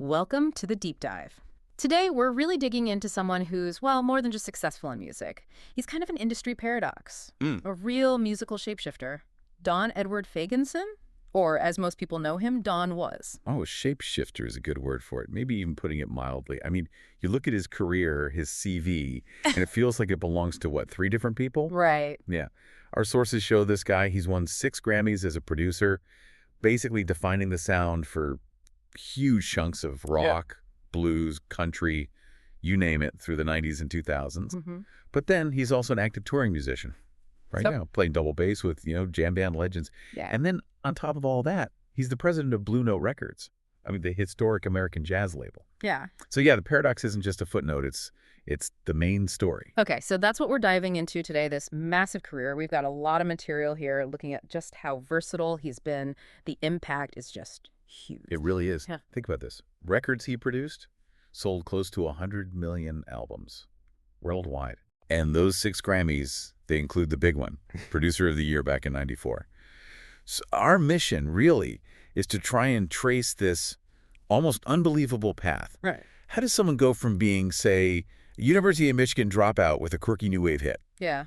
Welcome to the Deep Dive. Today, we're really digging into someone who's, well, more than just successful in music. He's kind of an industry paradox, a real musical shapeshifter. Don Edward Fagenson? Or, as most people know him, Don was. Oh, shapeshifter is a good word for it. Maybe even putting it mildly. I mean, you look at his career, his CV, and it feels like it belongs to, what, 3 different people? Right. Yeah. Our sources show this guy, he's won 6 Grammys as a producer, basically defining the sound for huge chunks of rock, blues, country, you name it, through the 90s and 2000s. But then he's also an active touring musician right now, playing double bass with, jam band legends. Yeah. And then on top of all that, he's the president of Blue Note Records. I mean, the historic American jazz label. Yeah. So yeah, the paradox isn't just a footnote. It's the main story. Okay, so that's what we're diving into today, this massive career. We've got a lot of material here looking at just how versatile he's been. The impact is just huge. It really is. Yeah. Think about this. Records he produced sold close to 100 million albums worldwide. And those 6 Grammys, they include the big one, Producer of the Year back in '94. So our mission really is to try and trace this almost unbelievable path. Right. How does someone go from being, say, a University of Michigan dropout with a quirky new wave hit? Yeah.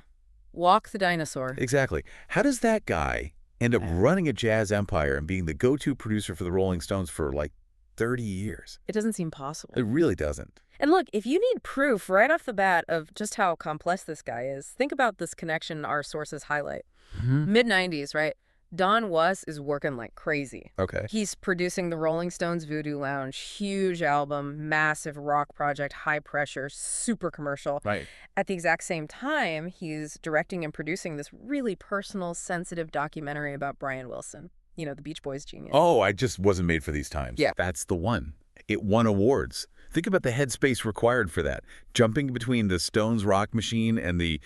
Walk the dinosaur. Exactly. How does that guy end up running a jazz empire and being the go-to producer for the Rolling Stones for like 30 years? It doesn't seem possible. It really doesn't. And look, if you need proof right off the bat of just how complex this guy is, think about this connection our sources highlight. Mid-90s, right? Don is working like crazy. Okay. He's producing the Rolling Stones Voodoo Lounge, huge album, massive rock project, high pressure, super commercial. Right. At the exact same time, he's directing and producing this really personal, sensitive documentary about Brian Wilson, the Beach Boys genius. Oh, I just wasn't made for these times. Yeah. That's the one. It won awards. Think about the headspace required for that. Jumping between the Stones rock machine and the,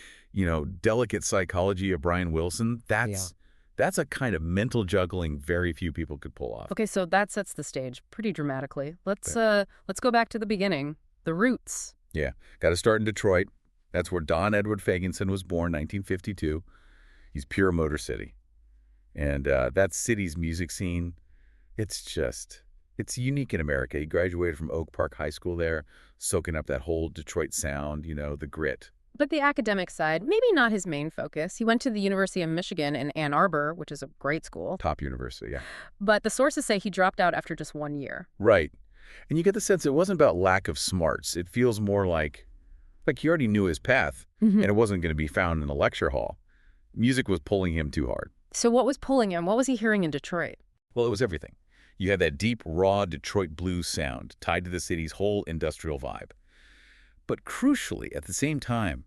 delicate psychology of Brian Wilson, that's a kind of mental juggling very few people could pull off. Okay, so that sets the stage pretty dramatically. Let's go back to the beginning, the roots. Yeah, got to start in Detroit. That's where Don Edward Fagenson was born, 1952. He's pure Motor City. And that city's music scene, it's unique in America. He graduated from Oak Park High School there, soaking up that whole Detroit sound, the grit. But the academic side, maybe not his main focus. He went to the University of Michigan in Ann Arbor, which is a great school. Top university, yeah. But the sources say he dropped out after just 1 year. Right. And you get the sense it wasn't about lack of smarts. It feels more like he already knew his path, and it wasn't going to be found in a lecture hall. Music was pulling him too hard. So what was pulling him? What was he hearing in Detroit? Well, it was everything. You had that deep, raw Detroit blues sound tied to the city's whole industrial vibe. But crucially, at the same time,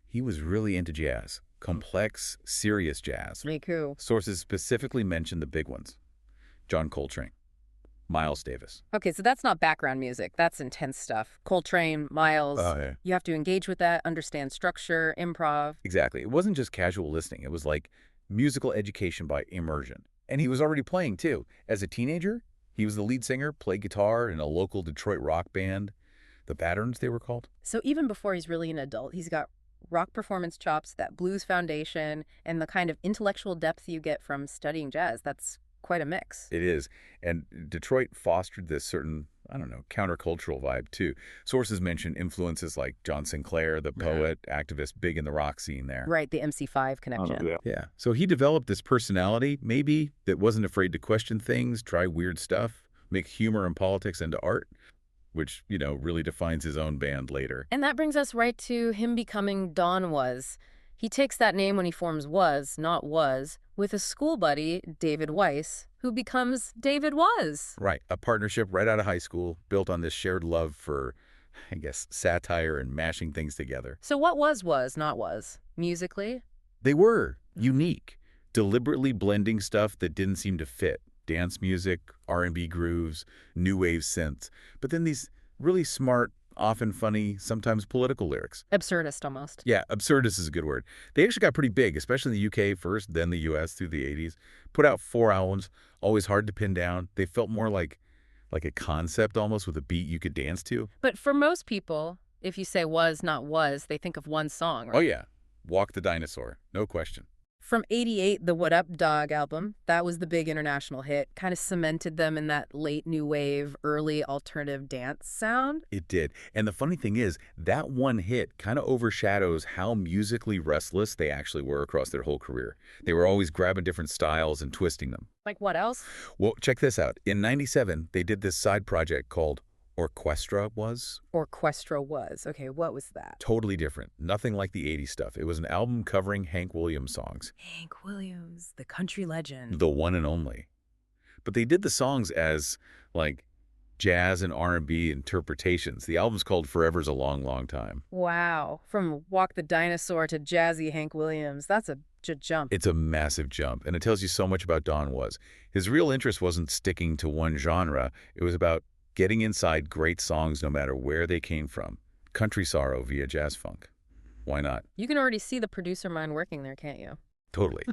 he was really into jazz. Complex, serious jazz. Me too. Sources specifically mention the big ones. John Coltrane, Miles Davis. Okay, so that's not background music. That's intense stuff. Coltrane, Miles. Oh, yeah. You have to engage with that, understand structure, improv. Exactly. It wasn't just casual listening. It was like musical education by immersion. And he was already playing, too. As a teenager, he was the lead singer, played guitar in a local Detroit rock band. The Patterns, they were called. So even before he's really an adult, he's got rock performance chops, that blues foundation, and the kind of intellectual depth you get from studying jazz. That's quite a mix. It is. And Detroit fostered this certain, countercultural vibe, too. Sources mention influences like John Sinclair, the poet, activist, big in the rock scene there. Right, the MC5 connection. Yeah. So he developed this personality, maybe, that wasn't afraid to question things, try weird stuff, make humor and politics into art, which, really defines his own band later. And that brings us right to him becoming Don Was. He takes that name when he forms Was, not Was, with a school buddy, David Weiss, who becomes David Was. Right. A partnership right out of high school, built on this shared love for, satire and mashing things together. So what was, not Was? Musically? They were unique, deliberately blending stuff that didn't seem to fit. Dance music, R&B grooves, new wave synths. But then these really smart, often funny, sometimes political lyrics. Absurdist, almost. Yeah, absurdist is a good word. They actually got pretty big, especially in the UK first, then the US through the 80s. Put out 4 albums, always hard to pin down. They felt more like a concept almost with a beat you could dance to. But for most people, if you say Was, not Was, they think of one song, right? Oh, yeah. Walk the Dinosaur. No question. From '88, the What Up Dog album, that was the big international hit, kind of cemented them in that late new wave, early alternative dance sound. It did. And the funny thing is, that one hit kind of overshadows how musically restless they actually were across their whole career. They were always grabbing different styles and twisting them. Like what else? Well, check this out. In '97, they did this side project called Orchestra was. Orchestra was. Okay, what was that? Totally different. Nothing like the '80s stuff. It was an album covering Hank Williams songs. Hank Williams, the country legend. The one and only. But they did the songs as, like, jazz and R&B interpretations. The album's called Forever's a Long, Long Time. Wow. From Walk the Dinosaur to jazzy Hank Williams. That's a jump. It's a massive jump, and it tells you so much about Don Was. His real interest wasn't sticking to one genre. It was about getting inside great songs no matter where they came from. Country sorrow via jazz funk. Why not? You can already see the producer mind working there, can't you? Totally.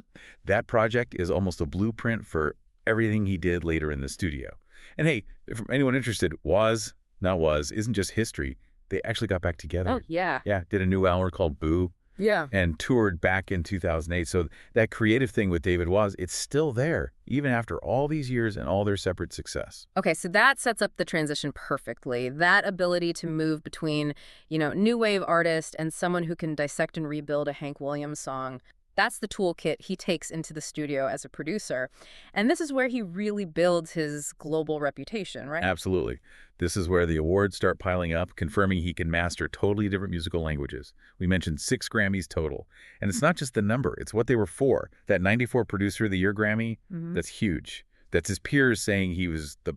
That project is almost a blueprint for everything he did later in the studio. And hey, if anyone interested, isn't just history. They actually got back together. Oh, yeah. Yeah, did a new album called Boo. Yeah. And toured back in 2008. So that creative thing with David Was, it's still there, even after all these years and all their separate success. Okay, so that sets up the transition perfectly. That ability to move between, new wave artist and someone who can dissect and rebuild a Hank Williams song. That's the toolkit he takes into the studio as a producer. And this is where he really builds his global reputation, right? Absolutely. This is where the awards start piling up, confirming he can master totally different musical languages. We mentioned 6 Grammys total. And it's not just the number, it's what they were for. That '94 Producer of the Year Grammy, that's huge. That's his peers saying he was the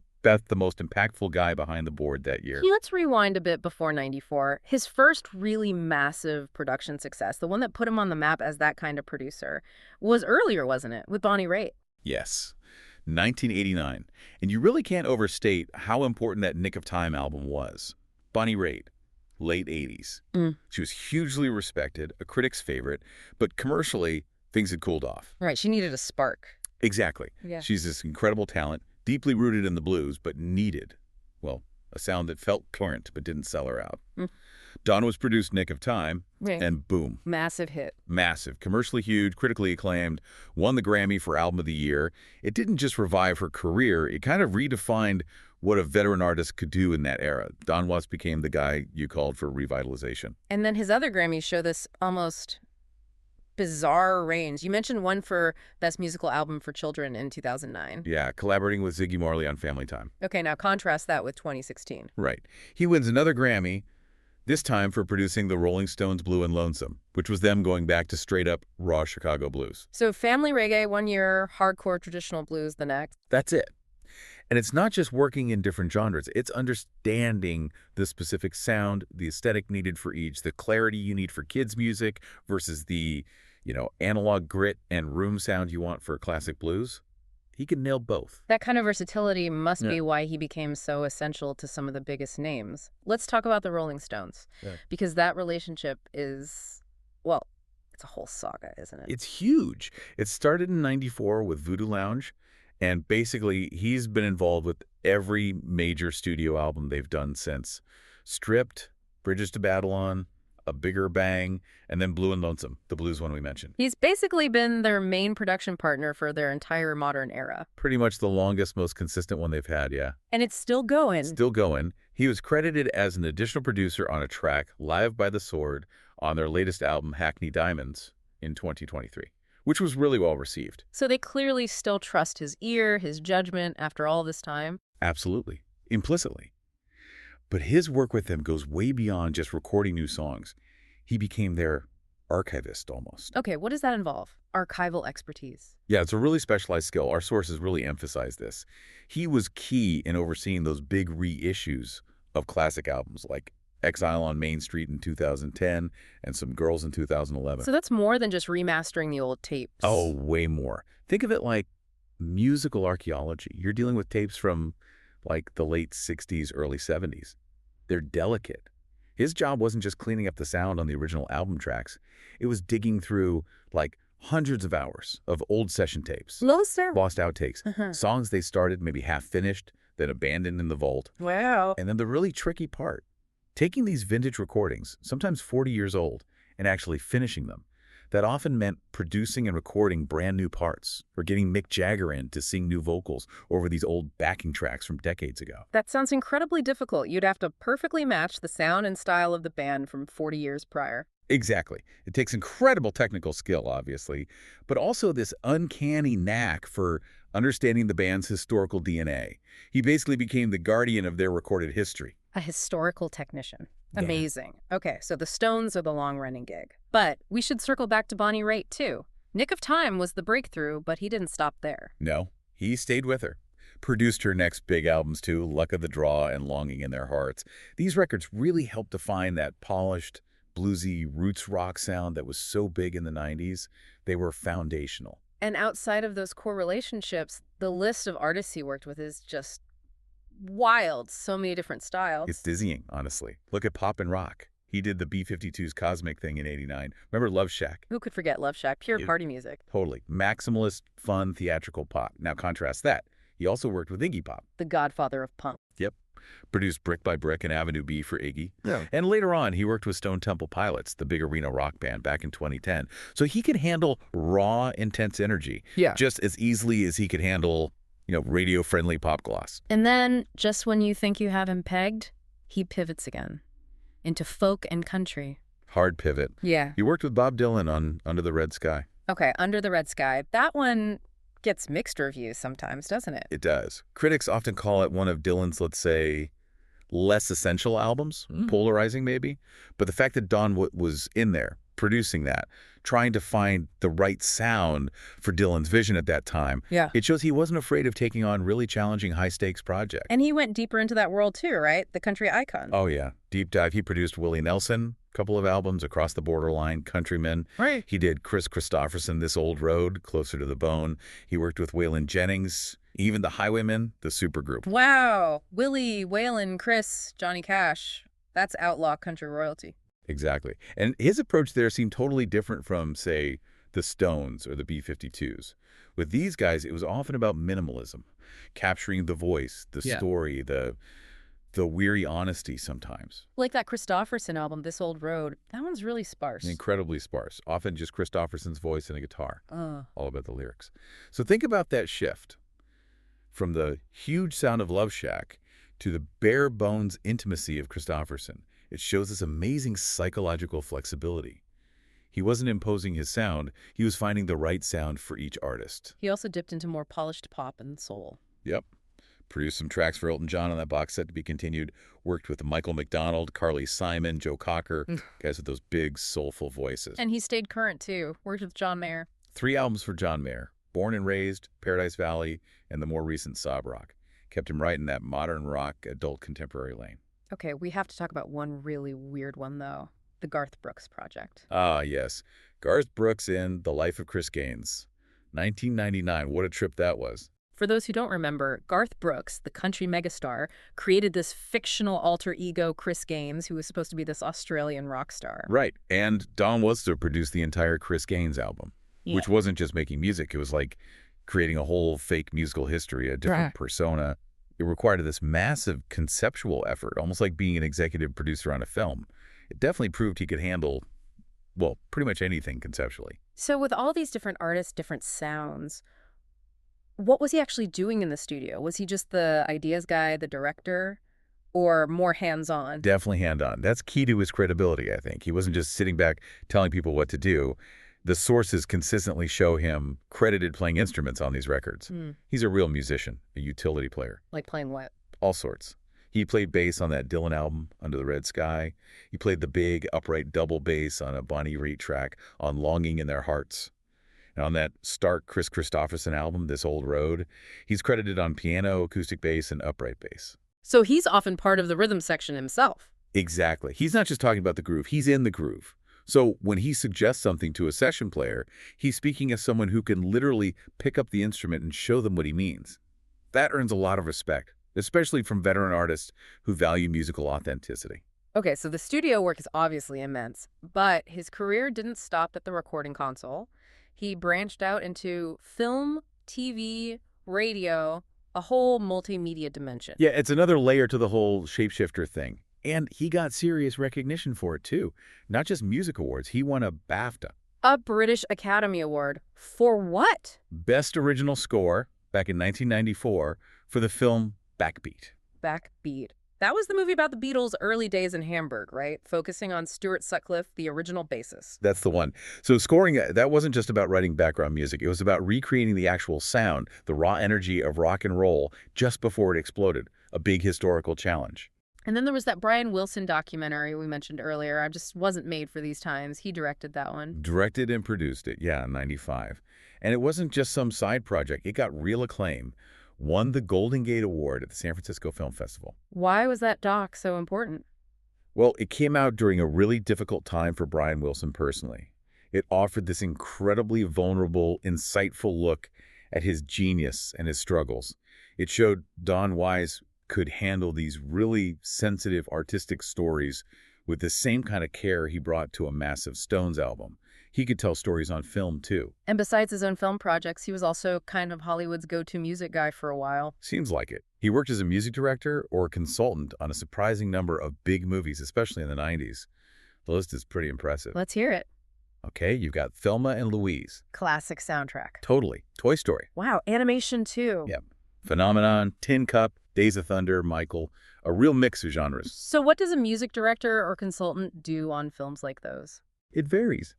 most impactful guy behind the board that year. Let's rewind a bit before '94. His first really massive production success, the one that put him on the map as that kind of producer, was earlier, wasn't it? With Bonnie Raitt. Yes. 1989. And you really can't overstate how important that Nick of Time album was. Bonnie Raitt, late 80s. She was hugely respected, a critic's favorite, but commercially, things had cooled off. Right, she needed a spark. Exactly. Yeah. She's this incredible talent, deeply rooted in the blues, but needed, well, a sound that felt current but didn't sell her out. Don Was produced Nick of Time, and boom. Massive hit. Massive. Commercially huge, critically acclaimed, won the Grammy for Album of the Year. It didn't just revive her career, it kind of redefined what a veteran artist could do in that era. Don Was became the guy you called for revitalization. And then his other Grammys show this almost bizarre range. You mentioned one for Best Musical Album for Children in 2009. Yeah, collaborating with Ziggy Marley on Family Time. Okay, now contrast that with 2016. Right. He wins another Grammy, this time for producing the Rolling Stones' Blue and Lonesome, which was them going back to straight-up raw Chicago blues. So family reggae one year, hardcore traditional blues the next. That's it. And it's not just working in different genres. It's understanding the specific sound, the aesthetic needed for each, the clarity you need for kids' music versus the, analog grit and room sound you want for classic blues. He can nail both. That kind of versatility must be why he became so essential to some of the biggest names. Let's talk about the Rolling Stones, because that relationship is, well, it's a whole saga, isn't it? It's huge. It started in '94 with Voodoo Lounge, and basically he's been involved with every major studio album they've done since. Stripped, Bridges to Babylon, A Bigger Bang, and then Blue and Lonesome, the blues one we mentioned. He's basically been their main production partner for their entire modern era. Pretty much the longest, most consistent one they've had, yeah. And it's still going. Still going. He was credited as an additional producer on a track, Live by the Sword, on their latest album, Hackney Diamonds, in 2023, which was really well received. So they clearly still trust his ear, his judgment after all this time? Absolutely. Implicitly. But his work with them goes way beyond just recording new songs. He became their archivist almost. Okay, what does that involve? Archival expertise. Yeah, it's a really specialized skill. Our sources really emphasize this. He was key in overseeing those big reissues of classic albums like Exile on Main Street in 2010 and Some Girls in 2011. So that's more than just remastering the old tapes. Oh, way more. Think of it like musical archaeology. You're dealing with tapes from like the late 60s, early 70s. They're delicate. His job wasn't just cleaning up the sound on the original album tracks. It was digging through like hundreds of hours of old session tapes. Lost outtakes. Songs they started maybe half finished, then abandoned in the vault. Wow. And then the really tricky part, taking these vintage recordings, sometimes 40 years old, and actually finishing them. That often meant producing and recording brand new parts, or getting Mick Jagger in to sing new vocals over these old backing tracks from decades ago. That sounds incredibly difficult. You'd have to perfectly match the sound and style of the band from 40 years prior. Exactly. It takes incredible technical skill, obviously, but also this uncanny knack for understanding the band's historical DNA. He basically became the guardian of their recorded history. A historical technician. Yeah. Amazing. Okay, so the Stones are the long-running gig. But we should circle back to Bonnie Raitt, too. Nick of Time was the breakthrough, but he didn't stop there. No, he stayed with her. Produced her next big albums, too, Luck of the Draw and Longing in Their Hearts. These records really helped define that polished, bluesy roots rock sound that was so big in the 90s. They were foundational. And outside of those core relationships, the list of artists he worked with is just wild. So many different styles. It's dizzying, honestly. Look at pop and rock. He did the B-52's Cosmic thing in '89. Remember Love Shack? Who could forget Love Shack? Pure party music. Totally. Maximalist, fun, theatrical pop. Now contrast that. He also worked with Iggy Pop. The godfather of punk. Yep. Produced Brick by Brick and Avenue B for Iggy. Yeah. And later on, he worked with Stone Temple Pilots, the big arena rock band, back in 2010. So he could handle raw, intense energy just as easily as he could handle, radio-friendly pop gloss. And then, just when you think you have him pegged, he pivots again into folk and country. Hard pivot. Yeah. He worked with Bob Dylan on Under the Red Sky. Okay, Under the Red Sky. That one gets mixed reviews sometimes, doesn't it? It does. Critics often call it one of Dylan's, let's say, less essential albums, polarizing maybe. But the fact that Don was in there, producing that, trying to find the right sound for Dylan's vision at that time, it shows he wasn't afraid of taking on really challenging high-stakes projects. And he went deeper into that world too, right? The country icon. Oh, yeah. Deep dive. He produced Willie Nelson, a couple of albums, Across the Borderline, Countrymen. Right. He did Chris Christopherson, This Old Road, Closer to the Bone. He worked with Waylon Jennings, even the Highwaymen, the supergroup. Wow. Willie, Waylon, Chris, Johnny Cash. That's outlaw country royalty. Exactly. And his approach there seemed totally different from, say, the Stones or the B-52s. With these guys, it was often about minimalism, capturing the voice, the story, the weary honesty sometimes. Like that Christopherson album, This Old Road. That one's really sparse. Incredibly sparse. Often just Christopherson's voice and a guitar. All about the lyrics. So think about that shift from the huge sound of Love Shack to the bare bones intimacy of Christopherson. It shows this amazing psychological flexibility. He wasn't imposing his sound. He was finding the right sound for each artist. He also dipped into more polished pop and soul. Yep. Produced some tracks for Elton John on that box set to be continued. Worked with Michael McDonald, Carly Simon, Joe Cocker, guys with those big, soulful voices. And he stayed current, too. Worked with John Mayer. 3 albums for John Mayer. Born and Raised, Paradise Valley, and the more recent Sob Rock. Kept him right in that modern rock, adult contemporary lane. Okay, we have to talk about one really weird one, though. The Garth Brooks Project. Ah, yes. Garth Brooks in The Life of Chris Gaines. 1999. What a trip that was. For those who don't remember, Garth Brooks, the country megastar, created this fictional alter ego, Chris Gaines, who was supposed to be this Australian rock star. Right. And Don Woester produced the entire Chris Gaines album, which wasn't just making music. It was like creating a whole fake musical history, a different persona. It required this massive conceptual effort, almost like being an executive producer on a film. It definitely proved he could handle, well, pretty much anything conceptually. So with all these different artists, different sounds, what was he actually doing in the studio? Was he just the ideas guy, the director, or more hands-on? Definitely hand-on. That's key to his credibility, I think. He wasn't just sitting back telling people what to do. The sources consistently show him credited playing instruments on these records. He's a real musician, a utility player. Like playing what? All sorts. He played bass on that Dylan album, Under the Red Sky. He played the big, upright double bass on a Bonnie Raitt track on Longing in Their Hearts. And on that stark Chris Christopherson album, This Old Road, he's credited on piano, acoustic bass, and upright bass. So he's often part of the rhythm section himself. Exactly. He's not just talking about the groove. He's in the groove. So when he suggests something to a session player, he's speaking as someone who can literally pick up the instrument and show them what he means. That earns a lot of respect, especially from veteran artists who value musical authenticity. Okay, so the studio work is obviously immense, but his career didn't stop at the recording console. He branched out into film, TV, radio, a whole multimedia dimension. Yeah, it's another layer to the whole shapeshifter thing. And he got serious recognition for it, too. Not just music awards. He won a BAFTA, A British Academy Award. For what? Best Original Score back in 1994 for the film Backbeat. Backbeat. That was the movie about the Beatles' early days in Hamburg, right? Focusing on Stuart Sutcliffe, the original bassist. That's the one. So scoring, that wasn't just about writing background music. It was about recreating the actual sound, the raw energy of rock and roll just before it exploded. A big historical challenge. And then there was that Brian Wilson documentary we mentioned earlier. I just wasn't made for these times. He directed that one. Directed and produced it, yeah, in 95. And it wasn't just some side project. It got real acclaim. Won the Golden Gate Award at the San Francisco Film Festival. Why was that doc so important? Well, it came out during a really difficult time for Brian Wilson personally. It offered this incredibly vulnerable, insightful look at his genius and his struggles. It showed Don Wise could handle these really sensitive artistic stories with the same kind of care he brought to a massive Stones album. He could tell stories on film, too. And besides his own film projects, he was also kind of Hollywood's go-to music guy for a while. Seems like it. He worked as a music director or a consultant on a surprising number of big movies, especially in the 90s. The list is pretty impressive. Let's hear it. Okay, you've got Thelma and Louise. Classic soundtrack. Totally. Toy Story. Wow, animation too. Yep. Phenomenon, Tin Cup, Days of Thunder, Michael. A real mix of genres. So what does a music director or consultant do on films like those? It varies.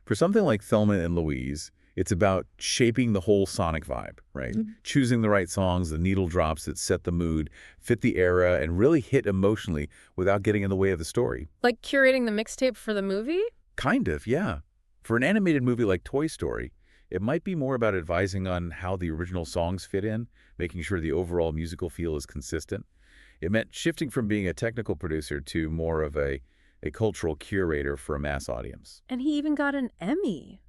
For something like Thelma and Louise, it's about shaping the whole sonic vibe, right? Mm-hmm. Choosing the right songs, the needle drops that set the mood, fit the era, and really hit emotionally without getting in the way of the story. Like curating the mixtape for the movie? Kind of, yeah. For an animated movie like Toy Story, it might be more about advising on how the original songs fit in, making sure the overall musical feel is consistent. It meant shifting from being a technical producer to more of a cultural curator for a mass audience. And he even got an Emmy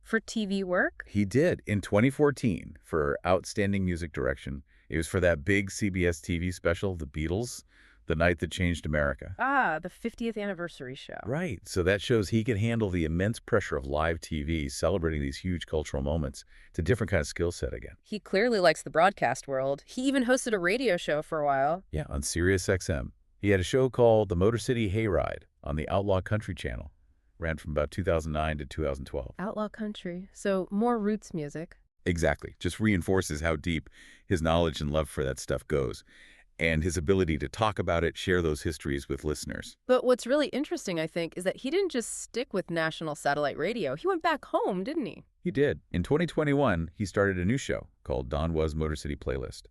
for TV work? He did in 2014 for Outstanding Music Direction. It was for that big CBS TV special, The Beatles, The Night That Changed America. Ah, the 50th anniversary show. Right. So that shows he can handle the immense pressure of live TV, celebrating these huge cultural moments. It's a different kind of skill set again. He clearly likes the broadcast world. He even hosted a radio show for a while. Yeah, on Sirius XM. He had a show called The Motor City Hayride on the Outlaw Country Channel. Ran from about 2009 to 2012. Outlaw country. So more roots music. Exactly. Just reinforces how deep his knowledge and love for that stuff goes, and his ability to talk about it, share those histories with listeners. But what's really interesting, I think, is that he didn't just stick with national satellite radio. He went back home, didn't he? He did. In 2021, he started a new show called Don Was Motor City Playlist.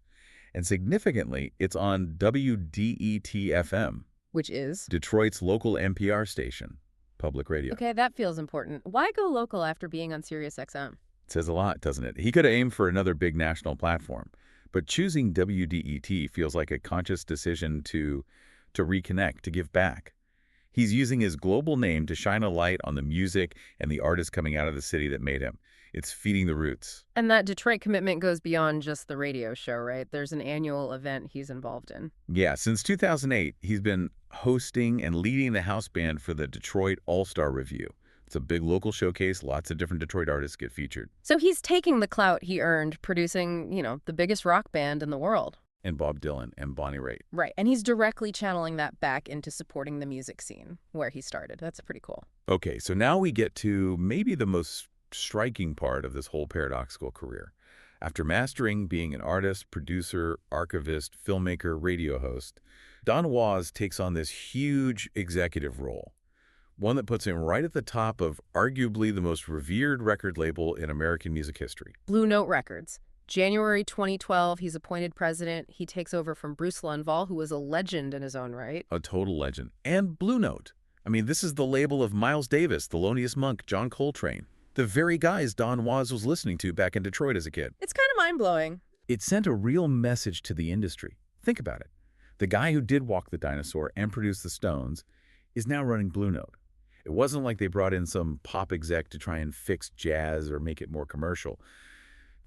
And significantly, it's on WDET-FM. Which is? Detroit's local NPR station, public radio. Okay, that feels important. Why go local after being on Sirius XM? It says a lot, doesn't it? He could have aimed for another big national platform. But choosing WDET feels like a conscious decision to reconnect, to give back. He's using his global name to shine a light on the music and the artists coming out of the city that made him. It's feeding the roots. And that Detroit commitment goes beyond just the radio show, right? There's an annual event he's involved in. Yeah, since 2008, he's been hosting and leading the house band for the Detroit All-Star Review. It's a big local showcase. Lots of different Detroit artists get featured. So he's taking the clout he earned producing, the biggest rock band in the world. And Bob Dylan and Bonnie Raitt. Right. And he's directly channeling that back into supporting the music scene where he started. That's pretty cool. Okay, so now we get to maybe the most striking part of this whole paradoxical career. After mastering, being an artist, producer, archivist, filmmaker, radio host, Don Was takes on this huge executive role. One that puts him right at the top of arguably the most revered record label in American music history. Blue Note Records. January 2012, he's appointed president. He takes over from Bruce Lundvall, who was a legend in his own right. A total legend. And Blue Note. I mean, this is the label of Miles Davis, Thelonious Monk, John Coltrane. The very guys Don Was was listening to back in Detroit as a kid. It's kind of mind-blowing. It sent a real message to the industry. Think about it. The guy who did Walk the Dinosaur and produce the Stones is now running Blue Note. It wasn't like they brought in some pop exec to try and fix jazz or make it more commercial.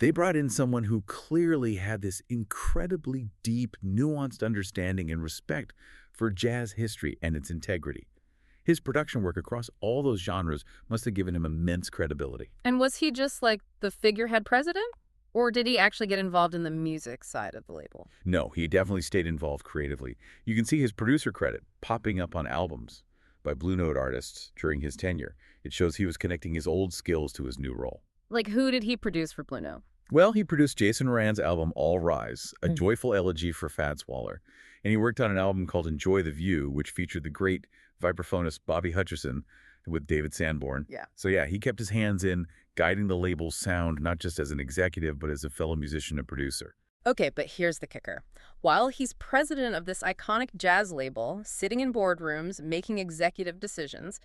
They brought in someone who clearly had this incredibly deep, nuanced understanding and respect for jazz history and its integrity. His production work across all those genres must have given him immense credibility. And was he just like the figurehead president? Or did he actually get involved in the music side of the label? No, he definitely stayed involved creatively. You can see his producer credit popping up on albums. by Blue Note artists during his tenure. It shows he was connecting his old skills to his new role. Like, who did he produce for Blue Note? Well, he produced Jason Moran's album All Rise, a joyful elegy for Fats Waller. And he worked on an album called Enjoy the View, which featured the great vibraphonist Bobby Hutcherson with David Sanborn. Yeah. So yeah, he kept his hands in, guiding the label's sound, not just as an executive, but as a fellow musician and producer. Okay, but here's the kicker. While he's president of this iconic jazz label, sitting in boardrooms, making executive decisions,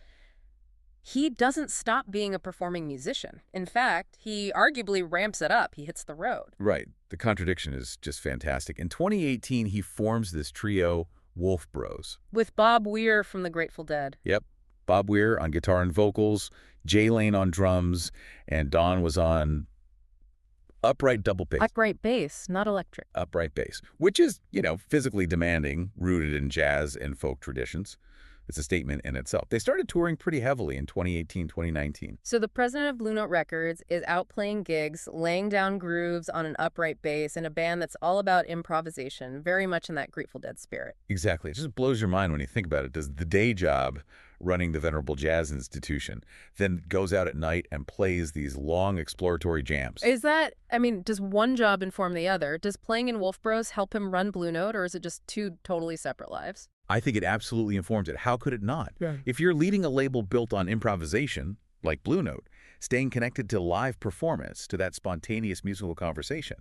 he doesn't stop being a performing musician. In fact, he arguably ramps it up. He hits the road. Right. The contradiction is just fantastic. In 2018, he forms this trio, Wolf Bros. With Bob Weir from the Grateful Dead. Yep. Bob Weir on guitar and vocals, Jay Lane on drums, and Don was on upright double bass. Upright bass, not electric. Upright bass, which is, physically demanding, rooted in jazz and folk traditions. It's a statement in itself. They started touring pretty heavily in 2018, 2019. So the president of Blue Note Records is out playing gigs, laying down grooves on an upright bass in a band that's all about improvisation, very much in that Grateful Dead spirit. Exactly. It just blows your mind when you think about it. Does the day job running the venerable jazz institution then goes out at night and plays these long exploratory jams? Does one job inform the other? Does playing in Wolf Bros help him run Blue Note, or is it just two totally separate lives? I think it absolutely informs it. How could it not? Yeah. If you're leading a label built on improvisation, like Blue Note, staying connected to live performance, to that spontaneous musical conversation,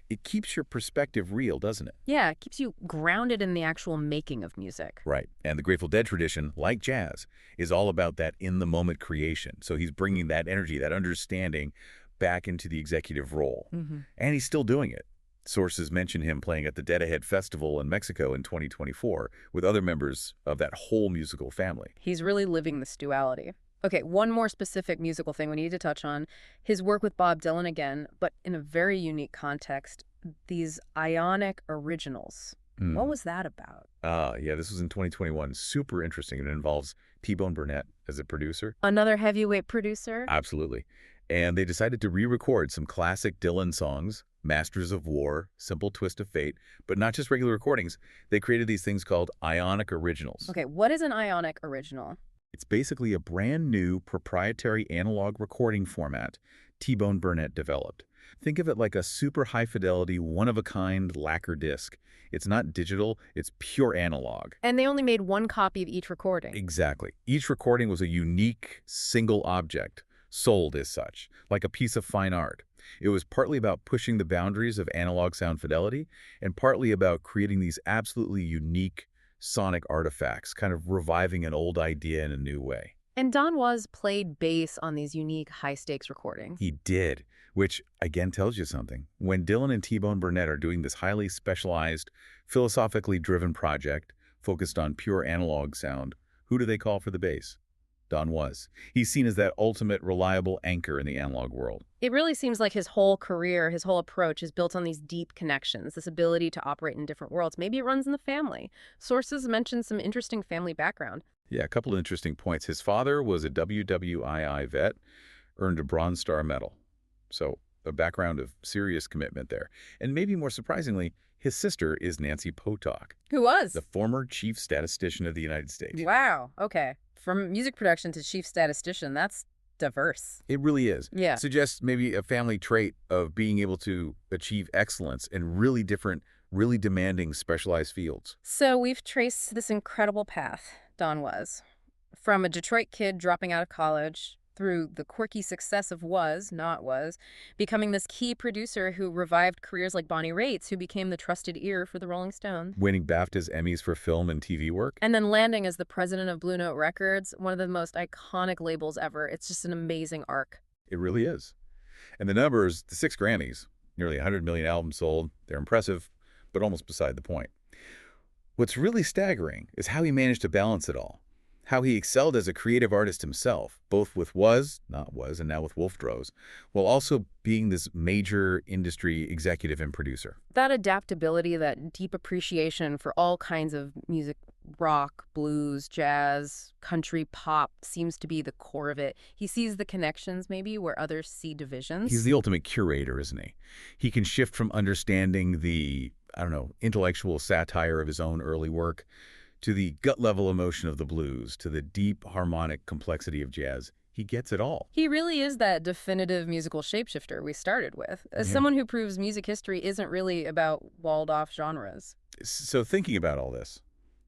it keeps your perspective real, doesn't it? Yeah, it keeps you grounded in the actual making of music. Right. And the Grateful Dead tradition, like jazz, is all about that in-the-moment creation. So he's bringing that energy, that understanding back into the executive role. Mm-hmm. And he's still doing it. Sources mention him playing at the Dead Ahead Festival in Mexico in 2024 with other members of that whole musical family. He's really living this duality. Okay, one more specific musical thing we need to touch on. His work with Bob Dylan again, but in a very unique context, these ionic originals. What was that about? Yeah, this was in 2021. Super interesting. It involves T-Bone Burnett as a producer. Another heavyweight producer? Absolutely. And they decided to re-record some classic Dylan songs, Masters of War, Simple Twist of Fate, but not just regular recordings. They created these things called ionic originals. Okay, what is an ionic original? It's basically a brand new proprietary analog recording format T-Bone Burnett developed. Think of it like a super high-fidelity, one-of-a-kind lacquer disc. It's not digital, it's pure analog. And they only made one copy of each recording. Exactly. Each recording was a unique, single object, sold as such, like a piece of fine art. It was partly about pushing the boundaries of analog sound fidelity and partly about creating these absolutely unique sonic artifacts, kind of reviving an old idea in a new way. And Don Was played bass on these unique high-stakes recordings. He did, which again tells you something. When Dylan and T-Bone Burnett are doing this highly specialized, philosophically driven project focused on pure analog sound, who do they call for the bass? Don Was. He's seen as that ultimate reliable anchor in the analog world. It really seems like his whole career, his whole approach is built on these deep connections, this ability to operate in different worlds. Maybe it runs in the family. Sources mention some interesting family background. Yeah, a couple of interesting points. His father was a WWII vet, earned a Bronze Star Medal. So a background of serious commitment there. And maybe more surprisingly, his sister is Nancy Potok. Who was? The former chief statistician of the United States. Wow, okay. From music production to chief statistician, that's diverse. It really is. Yeah. Suggests maybe a family trait of being able to achieve excellence in really different, really demanding specialized fields. So we've traced this incredible path Don Was. From a Detroit kid dropping out of college, through the quirky success of Was, Not Was, becoming this key producer who revived careers like Bonnie Raitt's, who became the trusted ear for the Rolling Stones. Winning BAFTAs, Emmys for film and TV work. And then landing as the president of Blue Note Records, one of the most iconic labels ever. It's just an amazing arc. It really is. And the numbers, the 6 Grammys, nearly 100 million albums sold, they're impressive, but almost beside the point. What's really staggering is how he managed to balance it all. How he excelled as a creative artist himself, both with Was, Not Was, and now with Wolf Bros, while also being this major industry executive and producer. That adaptability, that deep appreciation for all kinds of music, rock, blues, jazz, country, pop, seems to be the core of it. He sees the connections maybe where others see divisions. He's the ultimate curator, isn't he? He can shift from understanding the, intellectual satire of his own early work to the gut-level emotion of the blues, to the deep harmonic complexity of jazz. He gets it all. He really is that definitive musical shapeshifter we started with, as someone who proves music history isn't really about walled-off genres. So thinking about all this,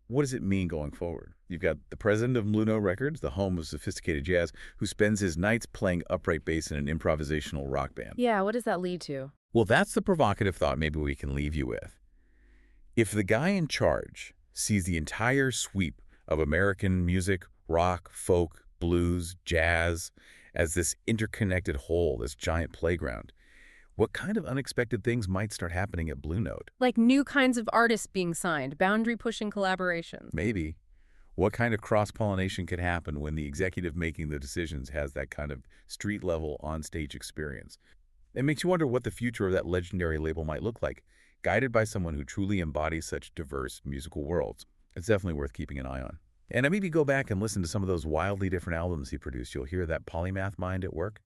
what does it mean going forward? You've got the president of Blue Note Records, the home of sophisticated jazz, who spends his nights playing upright bass in an improvisational rock band. Yeah, what does that lead to? Well, that's the provocative thought maybe we can leave you with. If the guy in charge sees the entire sweep of American music, rock, folk, blues, jazz, as this interconnected whole, this giant playground, what kind of unexpected things might start happening at Blue Note? Like new kinds of artists being signed, boundary-pushing collaborations. Maybe. What kind of cross-pollination could happen when the executive making the decisions has that kind of street-level, on-stage experience? It makes you wonder what the future of that legendary label might look like, guided by someone who truly embodies such diverse musical worlds. It's definitely worth keeping an eye on. And maybe go back and listen to some of those wildly different albums he produced. You'll hear that polymath mind at work.